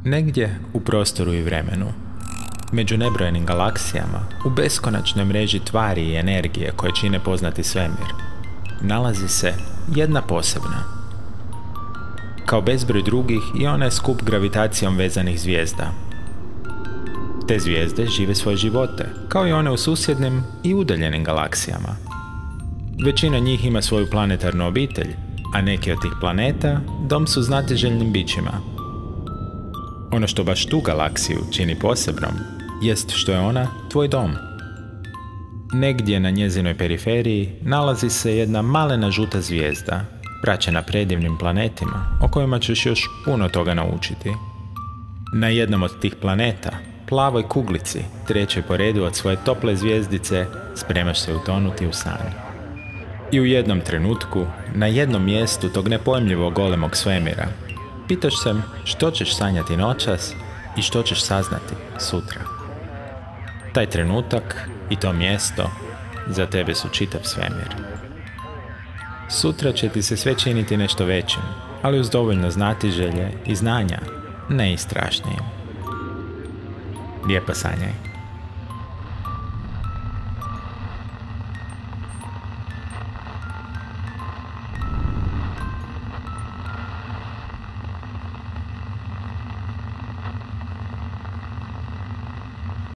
Negdje u prostoru i vremenu, među nebrojenim galaksijama, u beskonačnoj mreži tvari i energije koje čine poznati svemir, nalazi se jedna posebna. Kao bezbroj drugih i ona je skup gravitacijom vezanih zvijezda. Te zvijezde žive svoje živote, kao i one u susjednim i udaljenim galaksijama. Većina njih ima svoju planetarnu obitelj, a neki od tih planeta dom su znatiželjnim bićima. Ono što baš tu galaksiju čini posebnom, jest što je ona tvoj dom. Negdje na njezinoj periferiji nalazi se jedna malena žuta zvijezda, praćena predivnim planetima, o kojima ćeš još puno toga naučiti. Na jednom od tih planeta, plavoj kuglici, trećoj po redu od svoje tople zvijezdice, spremaš se utonuti u san. I u jednom trenutku, na jednom mjestu tog nepojmljivog golemog svemira, pitaš se što ćeš sanjati noćas i što ćeš saznati sutra. Taj trenutak i to mjesto za tebe su čitav svemir. Sutra će ti se sve činiti nešto većim, ali uz dovoljno znatiželje i znanja, ne i strašnijim. Lijepo sanjaj.